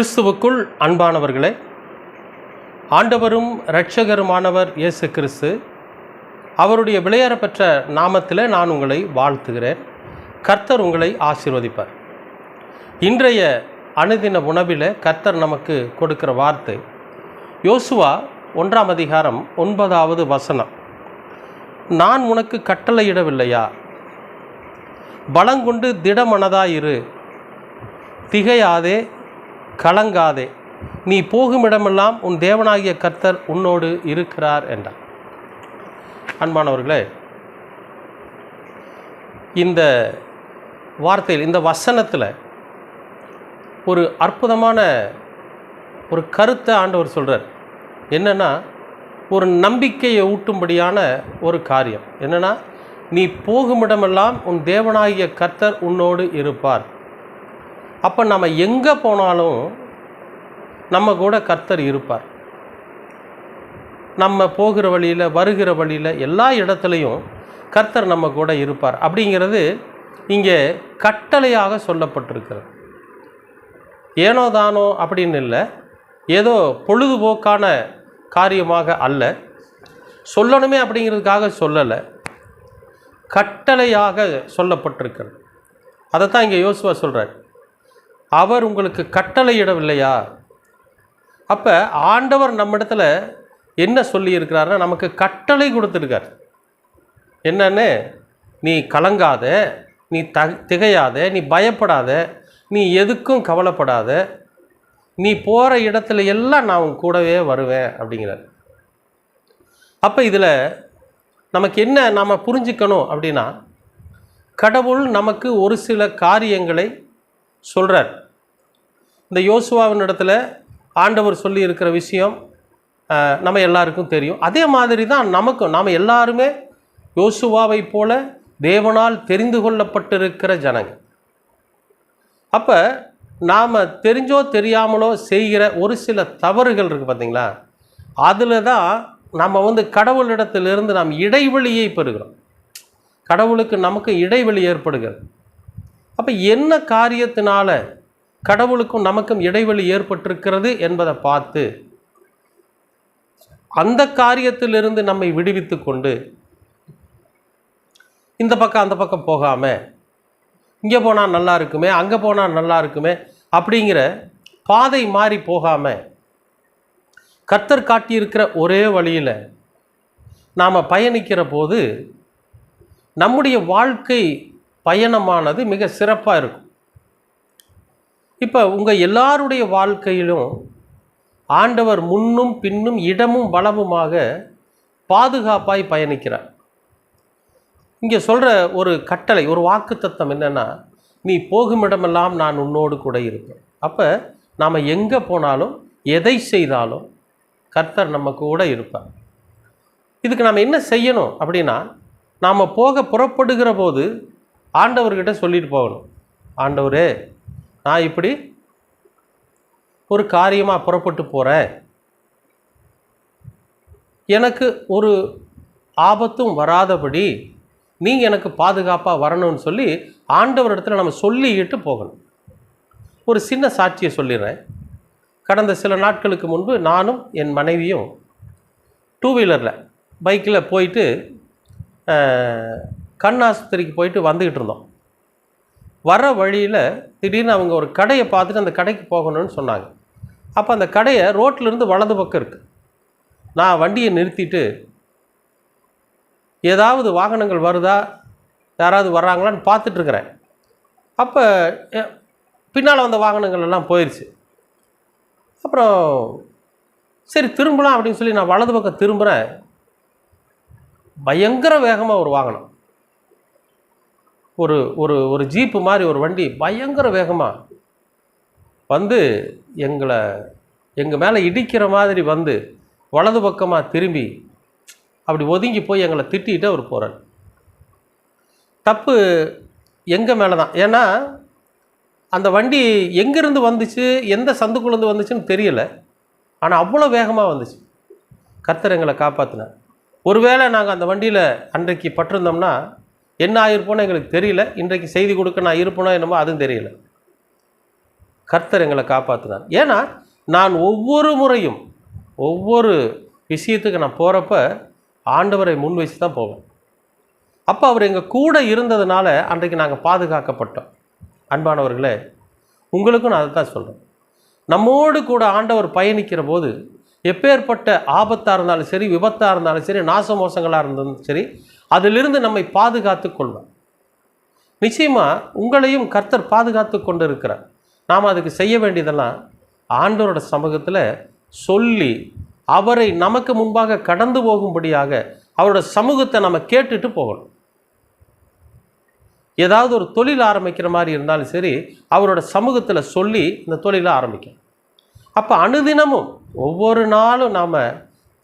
கிறிஸ்துவுக்குள் அன்பானவர்களே, ஆண்டவரும் இரட்சகருமானவர் இயேசு கிறிஸ்து அவருடைய விலையேறப்பெற்ற நாமத்தில் நான் உங்களை வாழ்த்துகிறேன். கர்த்தர் உங்களை ஆசீர்வதிப்பார். இன்றைய அனுதின உணவில் கர்த்தர் நமக்கு கொடுக்கிற வார்த்தை யோசுவா 1ஆம் அதிகாரம் 9வது வசனம். நான் உனக்கு கட்டளையிடவில்லையா? பலங்கொண்டு திடமனதாயிரு, திகையாதே, கலங்காதே, நீ போகுமிடமெல்லாம் உன் தேவனாகிய கர்த்தர் உன்னோடு இருக்கிறார் என்றார். அன்பானவர்களே, இந்த வார்த்தையில், இந்த வசனத்தில் ஒரு அற்புதமான ஒரு கருத்தை ஆண்டவர் சொல்கிறார். என்னென்னா, ஒரு நம்பிக்கையை ஊட்டும்படியான ஒரு காரியம். என்னென்னா, நீ போகுமிடமெல்லாம் உன் தேவனாகிய கர்த்தர் உன்னோடு இருப்பார். அப்போ நம்ம எங்கே போனாலும் நம்ம கூட கர்த்தர் இருப்பார். நம்ம போகிற வழியில், வருகிற வழியில், எல்லா இடத்துலையும் கர்த்தர் நம்ம கூட இருப்பார். அப்படிங்கிறது இங்கே கட்டளையாக சொல்லப்பட்டிருக்கிறது. ஏனோ தானோ அப்படின்னு இல்லை, ஏதோ பொழுதுபோக்கான காரியமாக அல்ல, சொல்லணுமே அப்படிங்கிறதுக்காக சொல்லலை, கட்டளையாக சொல்லப்பட்டிருக்கிறது. அதை தான் இங்கே யோசுவா சொல்கிறார். அவர் உங்களுக்கு கட்டளையிடவில்லையா? அப்போ ஆண்டவர் நம்மிடத்தில் என்ன சொல்லியிருக்கிறாருன்னா, நமக்கு கட்டளை கொடுத்துருக்கார். என்னன்னு, நீ கலங்காத, நீ திகையாத, நீ பயப்படாத, நீ எதுக்கும் கவலைப்படாத, நீ போகிற இடத்துல எல்லாம் நான் உன் கூடவே வருவேன் அப்படிங்கிறார். அப்போ இதில் நமக்கு என்ன நாம் புரிஞ்சுக்கணும் அப்படின்னா, கடவுள் நமக்கு ஒரு சில காரியங்களை சொல்கிறார். இந்த யோசுவாவின் இடத்துல ஆண்டவர் சொல்லி இருக்கிற விஷயம் நம்ம எல்லாருக்கும் தெரியும். அதே மாதிரி தான் நமக்கும். நாம் எல்லாருமே யோசுவாவை போல தேவனால் தெரிந்து கொள்ளப்பட்டிருக்கிற ஜனங்க. அப்போ நாம் தெரிஞ்சோ தெரியாமலோ செய்கிற ஒரு சில தவறுகள் இருக்குது பார்த்தீங்களா, அதில் தான் நம்ம கடவுளிடத்திலிருந்து நாம் இடைவெளியை பெறுகிறோம். கடவுளுக்கு நமக்கு இடைவெளி ஏற்படுகிறது. அப்போ என்ன காரியத்தினால கடவுளுக்கும் நமக்கும் இடைவெளி ஏற்பட்டிருக்கிறது என்பதை பார்த்து அந்த காரியத்திலிருந்து நம்மை விடுவித்து கொண்டு, இந்த பக்கம் அந்த பக்கம் போகாமல், இங்கே போனால் நல்லா இருக்குமே, அங்கே போனால் நல்லா இருக்குமே அப்படிங்கிற பாதை மாறி போகாமல், கர்த்தர் காட்டியிருக்கிற ஒரே வழியில் நாம் பயணிக்கிற போது நம்முடைய வாழ்க்கை பயணமானது மிக சிறப்பாக இருக்கும். இப்போ உங்கள் எல்லாருடைய வாழ்க்கையிலும் ஆண்டவர் முன்னும் பின்னும் இடமும் வலமுமாக பாதுகாப்பாய் பயணிக்கிறார். இங்கே சொல்கிற ஒரு கட்டளை, ஒரு வாக்குத்தத்தம் என்னென்னா, நீ போகுமிடமெல்லாம் நான் உன்னோடு கூட இருப்பேன். அப்போ நாம் எங்கே போனாலும், எதை செய்தாலும் கர்த்தர் நம்ம கூட இருப்பார். இதுக்கு நாம் என்ன செய்யணும் அப்படின்னா, நாம் போக புறப்படுகிற போது ஆண்டவர்கிட்ட சொல்லிட்டு போகணும். ஆண்டவரே, நான் இப்படி ஒரு காரியமாக புறப்பட்டு போகிறேன், எனக்கு ஒரு ஆபத்தும் வராதபடி நீங்கள் எனக்கு பாதுகாப்பாக வரணும்னு சொல்லி ஆண்டவரிடத்தில் நம்ம சொல்லிக்கிட்டு போகணும். ஒரு சின்ன சாட்சியை சொல்லிடுறேன். கடந்த சில நாட்களுக்கு முன்பு நானும் என் மனைவியும் 2 வீலரில் பைக்கில் போயிட்டு கண் ஆஸ்பத்திரிக்கு போயிட்டு வந்துக்கிட்டு இருந்தோம். வர வழியில் திடீர்னு அவங்க ஒரு கடையை பார்த்துட்டு அந்த கடைக்கு போகணும்னு சொன்னாங்க. அப்போ அந்த கடையை ரோட்டிலிருந்து வலது பக்கம் இருக்குது. நான் வண்டியை நிறுத்திட்டு ஏதாவது வாகனங்கள் வருதா, யாராவது வர்றாங்களான்னு பார்த்துட்ருக்குறேன். அப்போ பின்னால் வந்த வாகனங்கள் எல்லாம் போயிடுச்சு. அப்புறம் சரி திரும்பலாம் அப்படின்னு சொல்லி நான் வலது பக்கம் திரும்புகிறேன். பயங்கர வேகமாக ஒரு வாகனம், ஒரு ஒரு ஒரு ஜீப்பு மாதிரி ஒரு வண்டி பயங்கர வேகமாக வந்து எங்கள் மேலே இடிக்கிற மாதிரி வந்து வலது பக்கமாக திரும்பி அப்படி ஒதுங்கி போய் எங்களை திட்டிகிட்டு அவர் போகிறார். தப்பு எங்கள் மேலே தான். ஏன்னா அந்த வண்டி எங்கேருந்து வந்துச்சு, எந்த சந்துக்குள்ளேருந்து வந்துச்சுன்னு தெரியலை. ஆனால் அவ்வளோ வேகமாக வந்துச்சு. கர்த்தர் எங்களை காப்பாற்றினார். ஒருவேளை நாங்கள் அந்த வண்டியில் அன்றைக்கு பட்டிருந்தோம்னா என்ன ஆகிருப்போன்னு எங்களுக்கு தெரியல. இன்றைக்கு செய்தி கொடுக்க நான் இருப்பேனோ என்னமோ அதுவும் தெரியல. கர்த்தர் எங்களை காப்பாற்றினார். ஏன்னா நான் ஒவ்வொரு முறையும் ஒவ்வொரு விஷயத்துக்கு நான் போகிறப்ப ஆண்டவரை முன் வச்சு தான் போவேன். அப்போ அவர் எங்கள் கூட இருந்ததுனால அன்றைக்கு நாங்கள் பாதுகாக்கப்பட்டோம். அன்பானவர்களே, உங்களுக்கும் நான் அதை தான் சொல்கிறேன். நம்மோடு கூட ஆண்டவர் பயணிக்கிற போது எப்பேற்பட்ட ஆபத்தாக இருந்தாலும் சரி, விபத்தாக இருந்தாலும் சரி, நாசமோசங்களாக இருந்தாலும் சரி, அதிலிருந்து நம்மை பாதுகாத்து கொள்வார். நிச்சயமாக உங்களையும் கர்த்தர் பாதுகாத்து கொண்டு இருக்கிறார். நாம் அதுக்கு செய்ய வேண்டியதெல்லாம் ஆண்டவரோட சமூகத்தில் சொல்லி அவரை நமக்கு முன்பாக கடந்து போகும்படியாக அவரோட சமூகத்தை நம்ம கேட்டுட்டு போகணும். ஏதாவது ஒரு தொழில் ஆரம்பிக்கிற மாதிரி இருந்தாலும் சரி, அவரோட சமூகத்தில் சொல்லி இந்த தொழிலை ஆரம்பிக்கணும். அப்போ அனுதினமும் ஒவ்வொரு நாளும் நாம்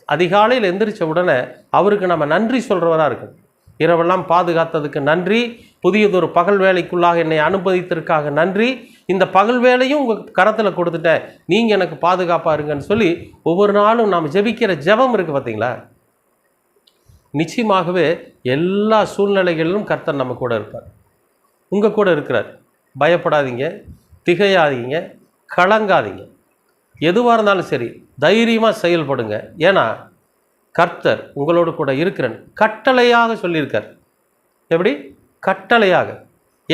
அதிகாலையில் எந்திரிச்ச உடனே அவருக்கு நம்ம நன்றி சொல்கிறவராக இருக்கணும். இரவெல்லாம் பாதுகாத்ததுக்கு நன்றி, புதியதொரு பகல் வேலைக்குள்ளாக என்னை அனுமதித்ததற்காக நன்றி, இந்த பகல் வேலையும் உங்கள் கரத்தில் கொடுத்துட்டேன், நீங்கள் எனக்கு பாதுகாப்பாக இருங்கன்னு சொல்லி ஒவ்வொரு நாளும் நாம் ஜெபிக்கிற ஜெபம் இருக்குது பார்த்தீங்களா? நிச்சயமாகவே எல்லா சூழ்நிலைகளிலும் கர்த்தர் நம்ம கூட இருப்பார், உங்கள் கூட இருக்கிறார். பயப்படாதீங்க, திகையாதீங்க, கலங்காதீங்க. எதுவாக இருந்தாலும் சரி தைரியமாக செயல்படுங்க. ஏன்னா கர்த்தர் உங்களோடு கூட இருக்கிறேன்னு கட்டளையாக சொல்லியிருக்கார். எப்படி? கட்டளையாக,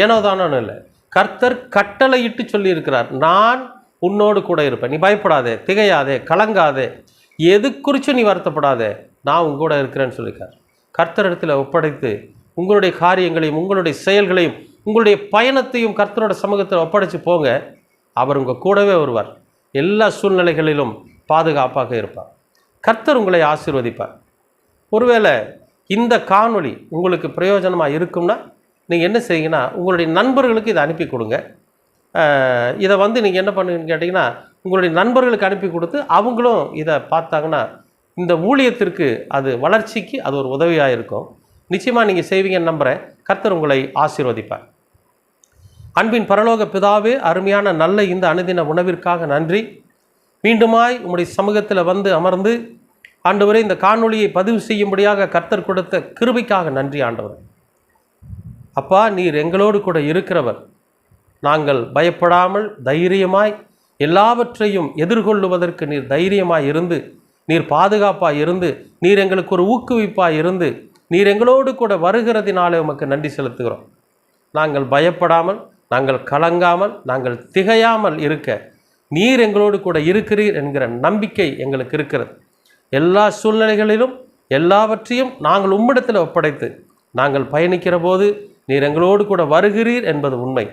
ஏனோ தானோ இல்லை, கர்த்தர் கட்டளையிட்டு சொல்லியிருக்கிறார். நான் உன்னோடு கூட இருப்பேன், நீ பயப்படாதே, திகையாதே, கலங்காதே, எது குறித்து நீ வருத்தப்படாதே, நான் உங்க கூட இருக்கிறேன்னு சொல்லியிருக்கார். கர்த்தரிடத்தில் ஒப்படைத்து உங்களுடைய காரியங்களையும் உங்களுடைய செயல்களையும் உங்களுடைய பயணத்தையும் கர்த்தரோட சமூகத்தில் ஒப்படைச்சு போங்க. அவர் உங்கள் கூடவே வருவார். எல்லா சூழ்நிலைகளிலும் பாதுகாப்பாக இருப்பார். கர்த்தர் உங்களை ஆசீர்வதிப்பார். ஒருவேளை இந்த காணொளி உங்களுக்கு பிரயோஜனமாக இருக்கும்னா நீங்கள் என்ன செய்யுங்கன்னா, உங்களுடைய நண்பர்களுக்கு இதை அனுப்பி கொடுங்க. இதை நீங்கள் என்ன பண்ணுங்கன்னு கேட்டிங்கன்னா, உங்களுடைய நண்பர்களுக்கு அனுப்பி கொடுத்து அவங்களும் இதை பார்த்தாங்கன்னா இந்த ஊழியத்திற்கு அது வளர்ச்சிக்கு அது ஒரு உதவியாக இருக்கும். நிச்சயமாக நீங்கள் செய்வீங்கன்னு நம்புகிறேன். கர்த்தர் உங்களை ஆசீர்வதிப்பார். அன்பின் பரலோக பிதாவே, அருமையான நல்ல இந்த அனுதின உணவிற்காக நன்றி. மீண்டுமாய் உங்களுடைய சமூகத்தில் அமர்ந்து ஆண்டவரே இந்த காணொளியை பதிவு செய்யும்படியாக கர்த்தர் கொடுத்த கிருபைக்காக நன்றி ஆண்டவர். அப்பா, நீர் எங்களோடு கூட இருக்கிறவர். நாங்கள் பயப்படாமல் தைரியமாய் எல்லாவற்றையும் எதிர்கொள்ளுவதற்கு நீர் தைரியமாய் இருந்து, நீர் பாதுகாப்பாக இருந்து, நீர் எங்களுக்கு ஒரு ஊக்குவிப்பாக இருந்து, நீர் எங்களோடு கூட வருகிறதினாலே உமக்கு நன்றி செலுத்துகிறோம். நாங்கள் பயப்படாமல், நாங்கள் கலங்காமல், நாங்கள் திகையாமல் இருக்க நீர் எங்களோடு கூட இருக்கிறீர் என்கிற நம்பிக்கை எங்களுக்கு இருக்கிறது. எல்லா சூழ்நிலைகளிலும் எல்லாவற்றையும் நாங்கள் உம்மிடத்தில் ஒப்படைத்து நாங்கள் பயணிக்கிற போது நீர் எங்களோடு கூட வருகிறீர் என்பது உண்மை.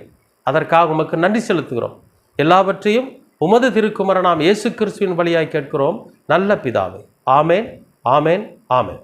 அதற்காக உமக்கு நன்றி செலுத்துகிறோம். எல்லாவற்றையும் உமது திருக்குமாரனாம் இயேசு கிறிஸ்துவின் வழியாய் கேட்கிறோம் நல்ல பிதாவே. ஆமேன், ஆமேன், ஆமேன்.